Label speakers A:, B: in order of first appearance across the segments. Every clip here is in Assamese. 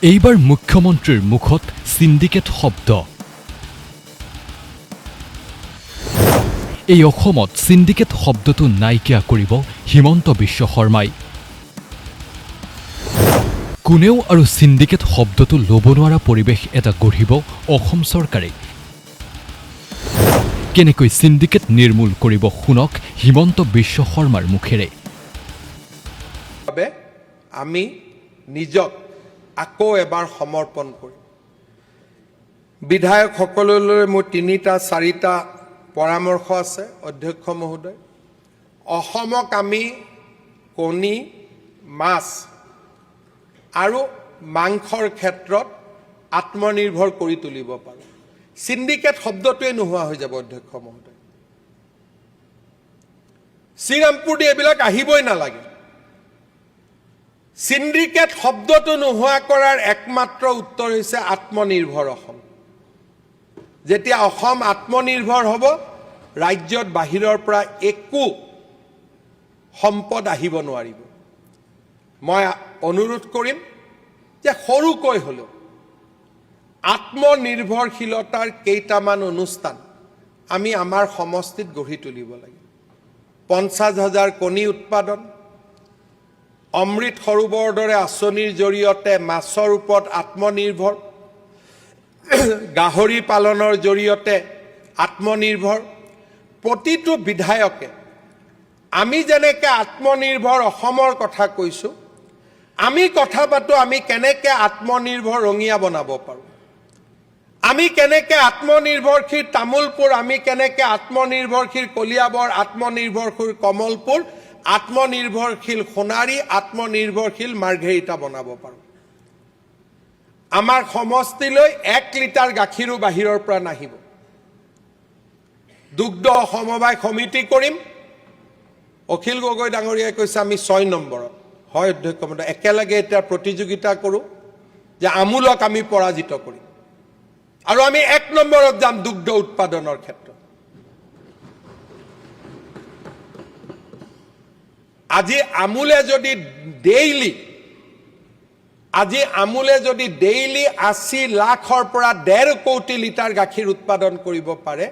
A: এইবাৰ মুখ্যমন্ত্ৰীৰ মুখত সিন্ডিকেট শব্দ। এই অসমত সিন্ডিকেট শব্দটো নাইকিয়া কৰিব হিমন্ত বিশ্ব শৰ্মাই। কোনেও আৰু সিন্ডিকেট শব্দটো ল'ব নোৱাৰা পৰিৱেশ এটা গঢ়িব অসম চৰকাৰে। কেনেকৈ সিন্ডিকেট নিৰ্মূল কৰিব শুনক হিমন্ত বিশ্ব শৰ্মাৰ মুখেৰে।
B: আমি নিজক আকৌ এবাৰ সমৰ্পণ কৰিম। বিধায়কসকললৈ মোৰ ৩-৪টা পৰামৰ্শ আছে। অধ্যক্ষ মহোদয়, অসমক আমি কণী, মাছ আৰু মাংসৰ ক্ষেত্ৰত আত্মনিৰ্ভৰ কৰি তুলিব পাৰোঁ। সিন্ডিকেট শব্দটোৱে নোহোৱা হৈ যাব। অধ্যক্ষ মহোদয়, শ্ৰীৰামপুৰ দি এইবিলাক আহিবই নালাগে। সিন্ডিকেট শব্দটো নোহোৱা কৰাৰ একমাত্ৰ উত্তৰ হৈছে আত্মনিৰ্ভৰ অসম। যেতিয়া অসম আত্মনিৰ্ভৰ হ'ব, ৰাজ্যত বাহিৰৰ পৰা একো সম্পদ আহিব নোৱাৰিব। মই অনুৰোধ কৰিম যে সৰুকৈ হ'লেও আত্মনিৰ্ভৰশীলতাৰ কেইটামান অনুষ্ঠান আমি আমাৰ সমষ্টিত গঢ়ি তুলিব লাগে। 50,000 কণী উৎপাদন, অমৃত সৰোবৰৰ দৰে আঁচনিৰ জৰিয়তে মাছৰ ওপৰত আত্মনিৰ্ভৰ, গাহৰি পালনৰ জৰিয়তে আত্মনিৰ্ভৰ। প্ৰতিটো বিধায়কে আমি যেনেকৈ আত্মনিৰ্ভৰ অসমৰ কথা কৈছোঁ, আমি কথা পাতোঁ আমি কেনেকৈ আত্মনিৰ্ভৰ ৰঙিয়া বনাব পাৰোঁ, আমি কেনেকৈ আত্মনিৰ্ভৰশীল তামোলপুৰ, আমি কেনেকৈ আত্মনিৰ্ভৰশীল কলিয়াবৰ, আত্মনিৰ্ভৰশীল কমলপুৰ, আত্মনিৰ্ভৰশীল সোণাৰী, আত্মনিৰ্ভৰশীল মাৰ্ঘেৰিটা বনাব পাৰোঁ। আমাৰ সমষ্টিলৈ 1 লিটাৰ গাখীৰো বাহিৰৰ পৰা নাহিব। দুগ্ধ সমবায় সমিতি কৰিম। অখিল গগৈ ডাঙৰীয়াই কৈছে আমি 6 নম্বৰত। হয় অধ্যক্ষ মহোদয়, একেলগে এতিয়া প্ৰতিযোগিতা কৰোঁ যে আমুলক আমি পৰাজিত কৰিম আৰু আমি 1 নম্বৰত যাম দুগ্ধ উৎপাদনৰ ক্ষেত্ৰত। আজি আমুলে যদি ডেইলি 80 লাখৰ পৰা 1.5 কোটি লিটাৰ গাখীৰ উৎপাদন কৰিব পাৰে,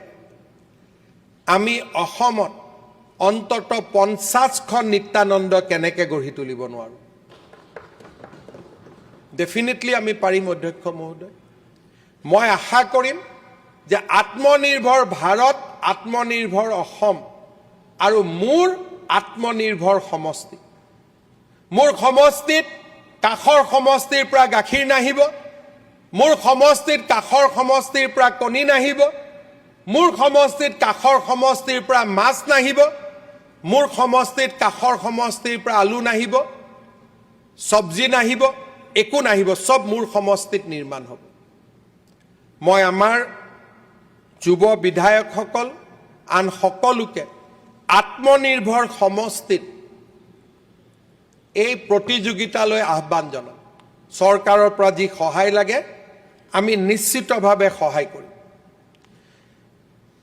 B: আমি অসমত অন্তত 50খন নিত্যানন্দ কেনেকৈ গঢ়ি তুলিব নোৱাৰোঁ? ডেফিনেটলি আমি পাৰিম। অধ্যক্ষ মহোদয়, মই আশা কৰিম যে আত্মনিৰ্ভৰ ভাৰত, আত্মনিৰ্ভৰ অসম আৰু মোৰ আত্মনিৰ্ভৰ সমষ্টি। মোৰ সমষ্টিত কাষৰ সমষ্টিৰ পৰা গাখীৰ নাহিব, মোৰ সমষ্টিত কাষৰ সমষ্টিৰ পৰা কণী নাহিব, মোৰ সমষ্টিত কাষৰ সমষ্টিৰ পৰা মাছ নাহিব, মোৰ সমষ্টিত কাষৰ সমষ্টিৰ পৰা আলু নাহিব, চব্জি নাহিব, একো নাহিব। চব মোৰ সমষ্টিত নিৰ্মাণ হ'ব। মই আমাৰ যুৱ বিধায়কসকল, আন সকলোকে আত্মনিৰ্ভৰ সমষ্টিত এই প্ৰতিযোগিতালৈ আহ্বান জনাম। চৰকাৰৰ পৰা যি সহায় লাগে আমি নিশ্চিতভাৱে সহায় কৰিম।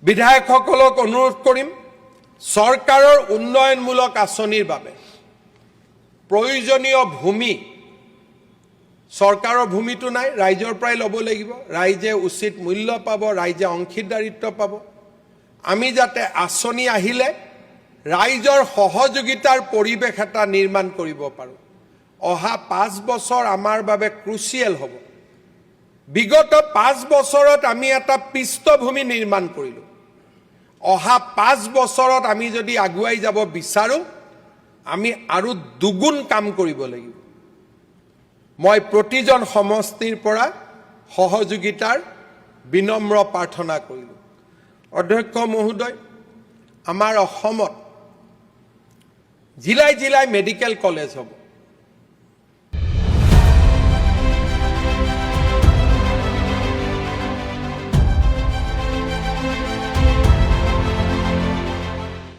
B: বিধায়কসকলক অনুৰোধ কৰিম, চৰকাৰৰ উন্নয়নমূলক আঁচনিৰ বাবে প্ৰয়োজনীয় ভূমি, চৰকাৰৰ ভূমিটো নাই, ৰাইজৰ পৰাই ল'ব লাগিব। ৰাইজে উচিত মূল্য পাব, ৰাইজে অংশীদাৰিত্ব পাব। আমি যাতে আঁচনি আহিলে ৰাইজৰ সহযোগিতাৰ পৰিৱেশ এটা নিৰ্মাণ কৰিব পাৰোঁ। অহা 5 বছৰ আমাৰ বাবে ক্ৰুচিয়েল হ'ব। বিগত 5 বছৰত আমি এটা পৃষ্ঠভূমি নিৰ্মাণ কৰিলোঁ। অহা 5 বছৰত আমি যদি আগুৱাই যাব বিচাৰোঁ, আমি আৰু দুগুণ কাম কৰিব লাগিব। মই প্ৰতিজন সমষ্টিৰ পৰা সহযোগিতাৰ বিনম্ৰ প্ৰাৰ্থনা কৰিলোঁ। অধ্যক্ষ মহোদয়, আমাৰ অসমত জিলাই জিলাই মেডিকেল কলেজ হ'ব।